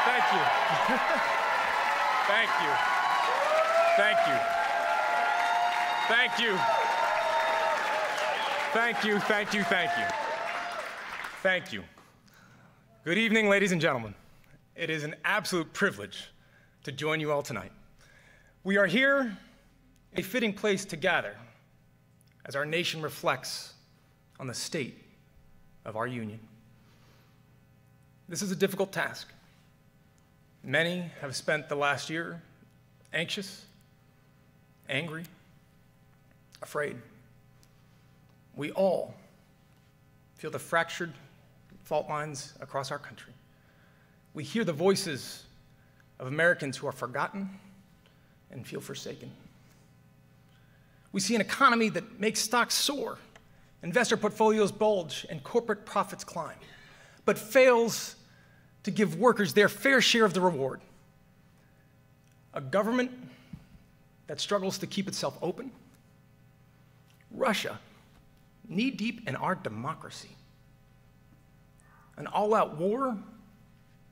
Thank you. Thank you. Thank you. Thank you. Thank you, thank you, thank you. Thank you. Good evening, ladies and gentlemen. It is an absolute privilege to join you all tonight. We are here, a fitting place to gather as our nation reflects on the state of our union. This is a difficult task. Many have spent the last year anxious, angry, afraid. We all feel the fractured fault lines across our country. We hear the voices of Americans who are forgotten and feel forsaken. We see an economy that makes stocks soar, investor portfolios bulge, and corporate profits climb, but fails to give workers their fair share of the reward. A government that struggles to keep itself open. Russia, knee-deep in our democracy. An all-out war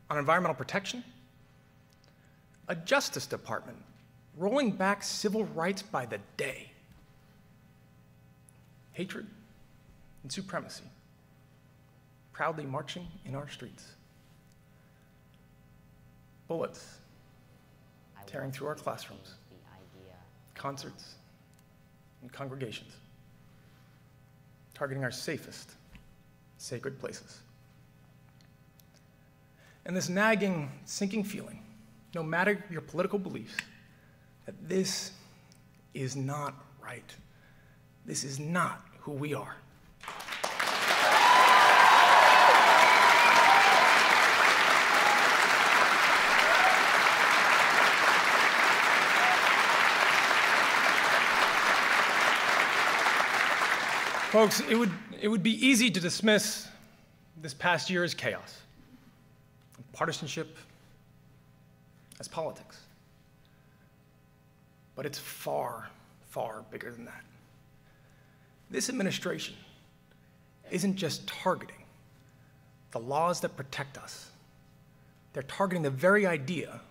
on environmental protection. A Justice Department rolling back civil rights by the day. Hatred and supremacy proudly marching in our streets. Bullets tearing through our classrooms, concerts, and congregations, targeting our safest, sacred places. And this nagging, sinking feeling, no matter your political beliefs, that this is not right. This is not who we are. Folks, it would be easy to dismiss this past year as chaos, partisanship, as politics. But it's far, far bigger than that. This administration isn't just targeting the laws that protect us. They're targeting the very idea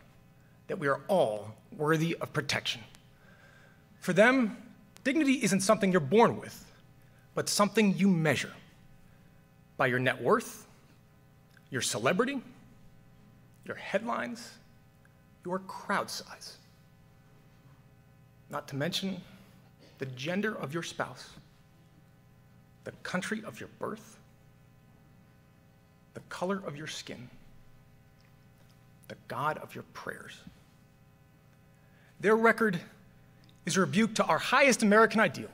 that we are all worthy of protection. For them, dignity isn't something you're born with, but something you measure by your net worth, your celebrity, your headlines, your crowd size. Not to mention the gender of your spouse, the country of your birth, the color of your skin, the God of your prayers. Their record is a rebuke to our highest American ideal,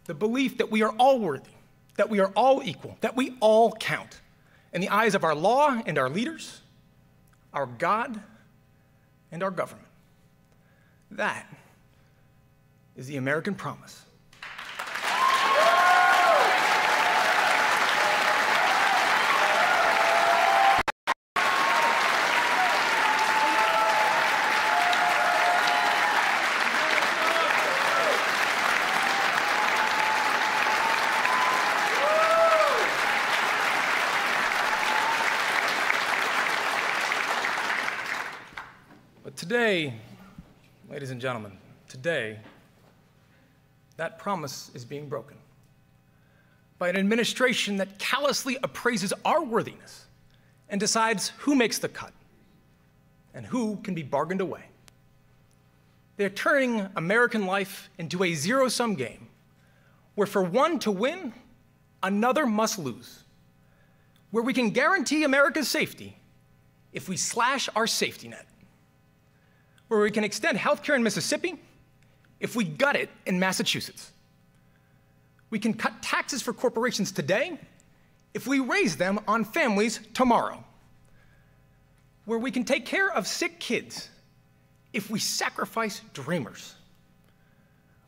the belief that we are all worthy, that we are all equal, that we all count in the eyes of our law and our leaders, our God and our government. That is the American promise. Today, ladies and gentlemen, today, that promise is being broken by an administration that callously appraises our worthiness and decides who makes the cut and who can be bargained away. They're turning American life into a zero-sum game where for one to win, another must lose, where we can guarantee America's safety if we slash our safety net, where we can extend healthcare in Mississippi if we gut it in Massachusetts. We can cut taxes for corporations today if we raise them on families tomorrow. Where we can take care of sick kids if we sacrifice dreamers.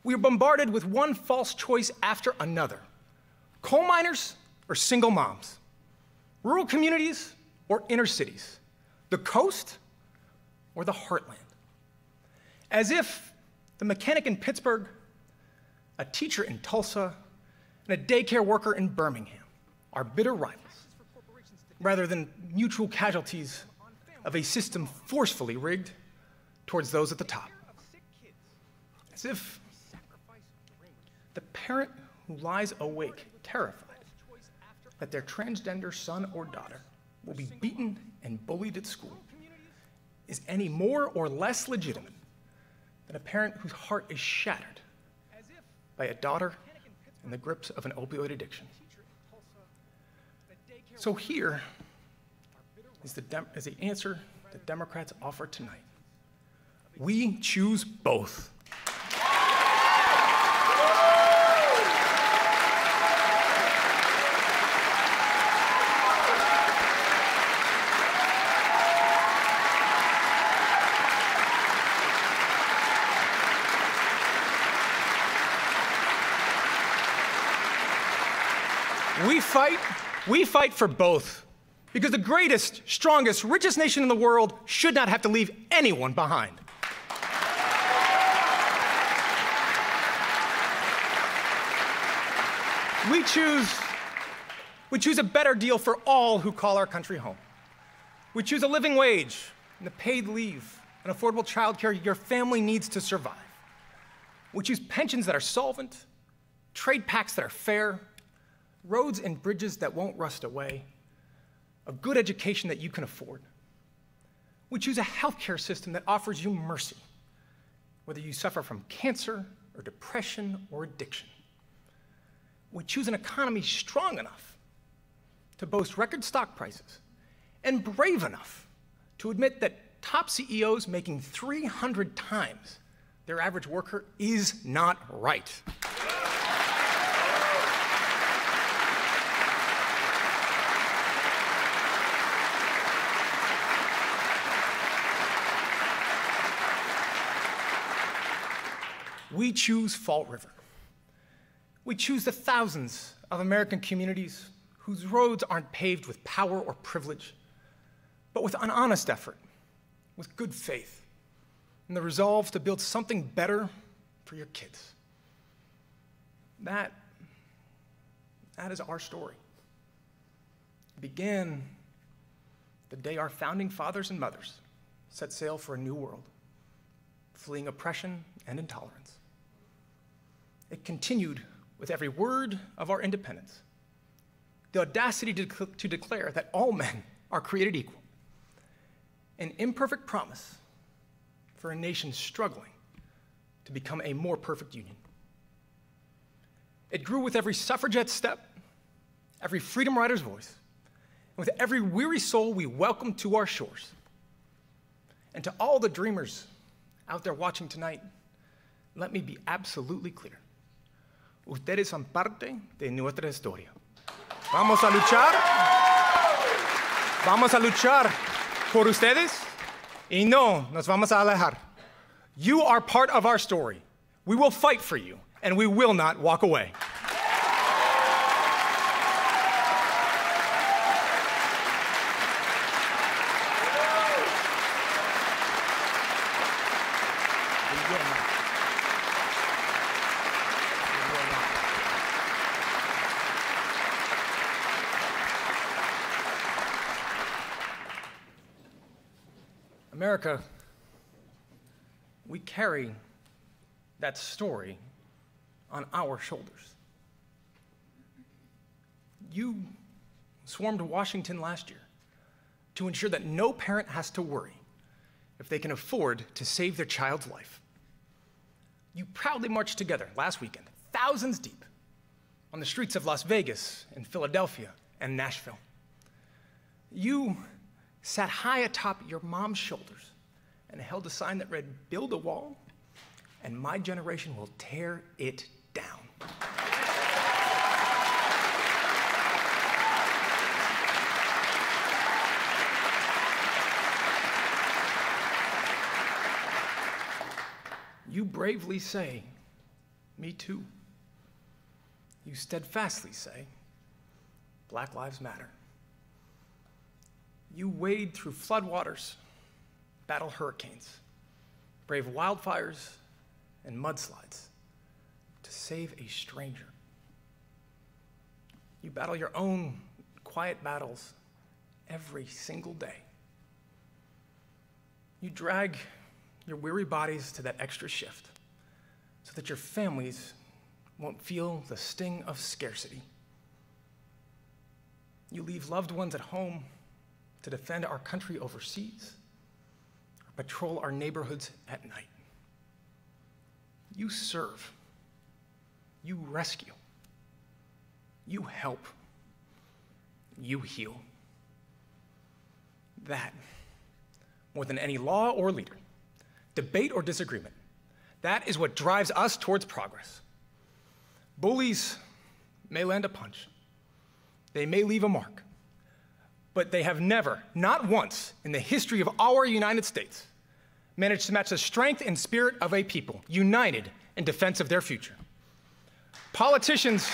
We are bombarded with one false choice after another. Coal miners or single moms. Rural communities or inner cities. The coast or the heartland. As if the mechanic in Pittsburgh, a teacher in Tulsa, and a daycare worker in Birmingham are bitter rivals, rather than mutual casualties of a system forcefully rigged towards those at the top. As if the parent who lies awake, terrified that their transgender son or daughter will be beaten and bullied at school, is any more or less legitimate than a parent whose heart is shattered by a daughter in the grips of an opioid addiction. So here is the answer that Democrats offer tonight. We choose both. We fight for both, because the greatest, strongest, richest nation in the world should not have to leave anyone behind. We choose a better deal for all who call our country home. We choose a living wage and the paid leave and affordable childcare your family needs to survive. We choose pensions that are solvent, trade pacts that are fair, roads and bridges that won't rust away, a good education that you can afford. We choose a healthcare system that offers you mercy, whether you suffer from cancer or depression or addiction. We choose an economy strong enough to boast record stock prices and brave enough to admit that top CEOs making 300 times their average worker is not right. We choose Fall River. We choose the thousands of American communities whose roads aren't paved with power or privilege, but with an honest effort, with good faith, and the resolve to build something better for your kids. That is our story. It began the day our founding fathers and mothers set sail for a new world, fleeing oppression and intolerance. It continued with every word of our independence, the audacity to declare that all men are created equal, an imperfect promise for a nation struggling to become a more perfect union. It grew with every suffragette step, every freedom rider's voice, and with every weary soul we welcome to our shores. And to all the dreamers out there watching tonight, let me be absolutely clear. Ustedes son parte de nuestra historia. Vamos a luchar por ustedes y no nos vamos a alejar. You are part of our story. We will fight for you, and we will not walk away. America, we carry that story on our shoulders. You swarmed to Washington last year to ensure that no parent has to worry if they can afford to save their child's life. You proudly marched together last weekend, thousands deep, on the streets of Las Vegas and Philadelphia and Nashville. You sat high atop your mom's shoulders and held a sign that read, "Build a wall, and my generation will tear it down." You bravely say, "Me too." You steadfastly say, "Black Lives Matter." You wade through floodwaters, battle hurricanes, brave wildfires and mudslides to save a stranger. You battle your own quiet battles every single day You drag your weary bodies to that extra shift so that your families won't feel the sting of scarcity. You leave loved ones at home to defend our country overseas or patrol our neighborhoods at night. You serve. You rescue. You help. You heal. That, more than any law or leader, debate or disagreement, that is what drives us towards progress. Bullies may land a punch. They may leave a mark. But they have never, not once, in the history of our United States, managed to match the strength and spirit of a people united in defense of their future. Politicians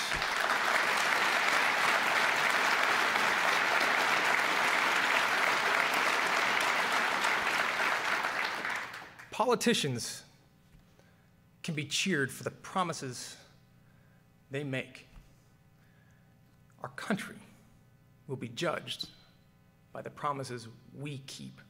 can be cheered for the promises they make. Our country will be judged by the promises we keep.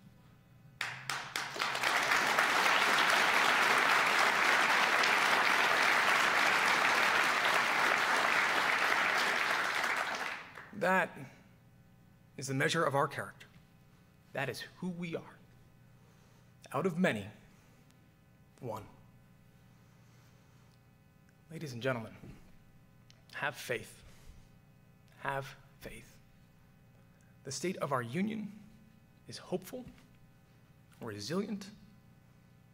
That is the measure of our character. That is who we are. Out of many, one. Ladies and gentlemen, have faith. Have faith. The state of our union is hopeful, resilient,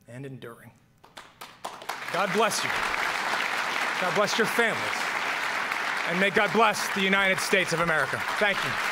and enduring. God bless you. God bless your families. And may God bless the United States of America. Thank you.